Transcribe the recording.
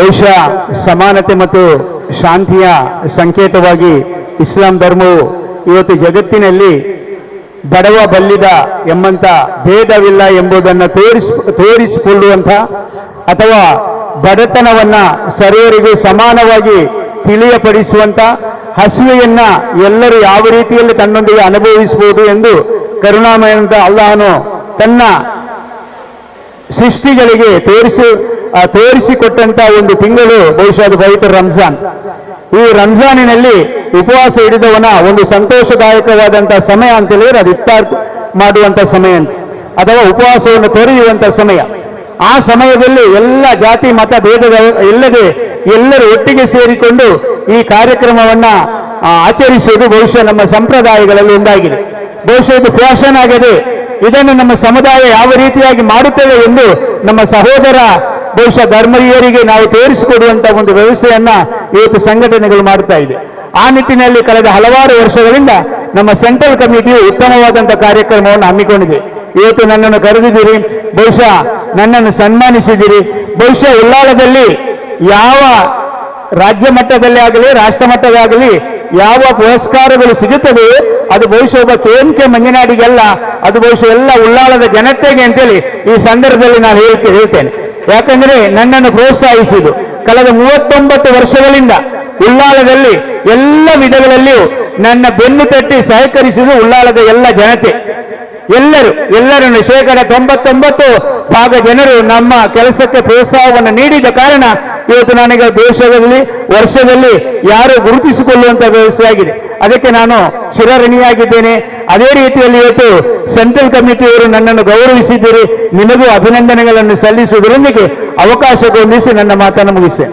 ಬಹುಶಃ ಸಮಾನತೆ ಮತ್ತು ಶಾಂತಿಯ ಸಂಕೇತವಾಗಿ ಇಸ್ಲಾಂ ಧರ್ಮವು ಇವತ್ತು ಜಗತ್ತಿನಲ್ಲಿ ಬಡವ ಬಲ್ಲಿದ ಎಂಬಂತ ಭೇದವಿಲ್ಲ ಎಂಬುದನ್ನು ತೋರಿಸಿಕೊಳ್ಳುವಂಥ ಅಥವಾ ಬಡತನವನ್ನ ಸರ್ವರಿಗೂ ಸಮಾನವಾಗಿ ತಿಳಿಯಪಡಿಸುವಂತ ಹಸಿವೆಯನ್ನ ಎಲ್ಲರೂ ಯಾವ ರೀತಿಯಲ್ಲಿ ತನ್ನೊಂದಿಗೆ ಅನುಭವಿಸಬಹುದು ಎಂದು ಕರುಣಾಮಯನಂತ ಅಲ್ಲಾಹನು ತನ್ನ ಸೃಷ್ಟಿಗಳಿಗೆ ತೋರಿಸಿಕೊಟ್ಟಂತ ಒಂದು ತಿಂಗಳು ಬಹುಶಃ ಅದು ಪವಿತ್ರ ರಂಜಾನ್. ಈ ರಂಜಾನಿನಲ್ಲಿ ಉಪವಾಸ ಹಿಡಿದವನ ಒಂದು ಸಂತೋಷದಾಯಕವಾದಂತಹ ಸಮಯ ಅಂತ ಹೇಳಿದ್ರೆ ಅದು ಇಫ್ತಾರ್ ಮಾಡುವಂತ ಸಮಯ ಅಂತ, ಅಥವಾ ಉಪವಾಸವನ್ನು ತೊರೆಯುವಂತ ಸಮಯ. ಆ ಸಮಯದಲ್ಲಿ ಎಲ್ಲ ಜಾತಿ ಮತ ಭೇದ ಇಲ್ಲದೆ ಎಲ್ಲರೂ ಒಟ್ಟಿಗೆ ಸೇರಿಕೊಂಡು ಈ ಕಾರ್ಯಕ್ರಮವನ್ನ ಆಚರಿಸುವುದು ಬಹುಶಃ ನಮ್ಮ ಸಂಪ್ರದಾಯಗಳಲ್ಲಿ ಒಂದಾಗಿದೆ. ಬಹುಶಃ ಇದು ಫ್ಯಾಷನ್ ಆಗಿದೆ. ಇದನ್ನು ನಮ್ಮ ಸಮುದಾಯ ಯಾವ ರೀತಿಯಾಗಿ ಮಾಡುತ್ತೇವೆ ಎಂದು ನಮ್ಮ ಸಹೋದರ ಬಹುಶಃ ಧರ್ಮೀಯರಿಗೆ ನಾವು ತೋರಿಸಿಕೊಡುವಂತಹ ಒಂದು ವ್ಯವಸ್ಥೆಯನ್ನ ಇವತ್ತು ಸಂಘಟನೆಗಳು ಮಾಡ್ತಾ ಇದೆ. ಆ ನಿಟ್ಟಿನಲ್ಲಿ ಕಳೆದ ಹಲವಾರು ವರ್ಷಗಳಿಂದ ನಮ್ಮ ಸೆಂಟ್ರಲ್ ಕಮಿಟಿಯು ಉತ್ತಮವಾದಂತಹ ಕಾರ್ಯಕ್ರಮವನ್ನು ಹಮ್ಮಿಕೊಂಡಿದೆ. ಇವತ್ತು ನನ್ನನ್ನು ಕರೆದಿದ್ದೀರಿ, ಬಹುಶಃ ನನ್ನನ್ನು ಸನ್ಮಾನಿಸಿದ್ದೀರಿ. ಬಹುಶಃ ಉಳ್ಳಾಲದಲ್ಲಿ ಯಾವ ರಾಜ್ಯ ಮಟ್ಟದಲ್ಲಿ ಆಗಲಿ ರಾಷ್ಟ್ರ ಮಟ್ಟದಾಗಲಿ ಯಾವ ಪುರಸ್ಕಾರಗಳು ಸಿಗುತ್ತದೆ ಅದು ಬಹುಶಃ ಒಬ್ಬ KMK ಮಂಜನಾಡಿಗೆಲ್ಲ, ಅದು ಬಹುಶಃ ಎಲ್ಲ ಉಳ್ಳಾಲದ ಜನತೆಗೆ ಅಂತೇಳಿ ಈ ಸಂದರ್ಭದಲ್ಲಿ ನಾನು ಹೇಳ್ತೇನೆ. ಯಾಕಂದ್ರೆ ನನ್ನನ್ನು ಪ್ರೋತ್ಸಾಹಿಸಿದ್ದು ಕಳೆದ 39 ವರ್ಷಗಳಿಂದ ಉಳ್ಳಾಲದಲ್ಲಿ ಎಲ್ಲ ವಿಧಗಳಲ್ಲಿಯೂ ನನ್ನ ಬೆನ್ನು ತಟ್ಟಿ ಸಹಕರಿಸಿದ್ದು ಉಳ್ಳಾಲದ ಎಲ್ಲ ಜನತೆ. ಎಲ್ಲರನ್ನು 99% ಜನರು ನಮ್ಮ ಕೆಲಸಕ್ಕೆ ಪ್ರೋತ್ಸಾಹವನ್ನು ನೀಡಿದ ಕಾರಣ ಇವತ್ತು ನನಗೆ ದೇಶದಲ್ಲಿ ವರ್ಷದಲ್ಲಿ ಯಾರು ಗುರುತಿಸಿಕೊಳ್ಳುವಂತ ವ್ಯವಸ್ಥೆ ಆಗಿದೆ. ಅದಕ್ಕೆ ನಾನು ಶಿರಋಣಿಯಾಗಿದ್ದೇನೆ. ಅದೇ ರೀತಿಯಲ್ಲಿ ಇವತ್ತು ಸೆಂಟ್ರಲ್ ಕಮಿಟಿಯವರು ನನ್ನನ್ನು ಗೌರವಿಸಿದ್ದೀರಿ. ನಿಮಗೂ ಅಭಿನಂದನೆಗಳನ್ನು ಸಲ್ಲಿಸುವುದರೊಂದಿಗೆ ಅವಕಾಶ ಹೊಂದಿಸಿ ನನ್ನ ಮಾತನ್ನು ಮುಗಿಸ್ತೇನೆ.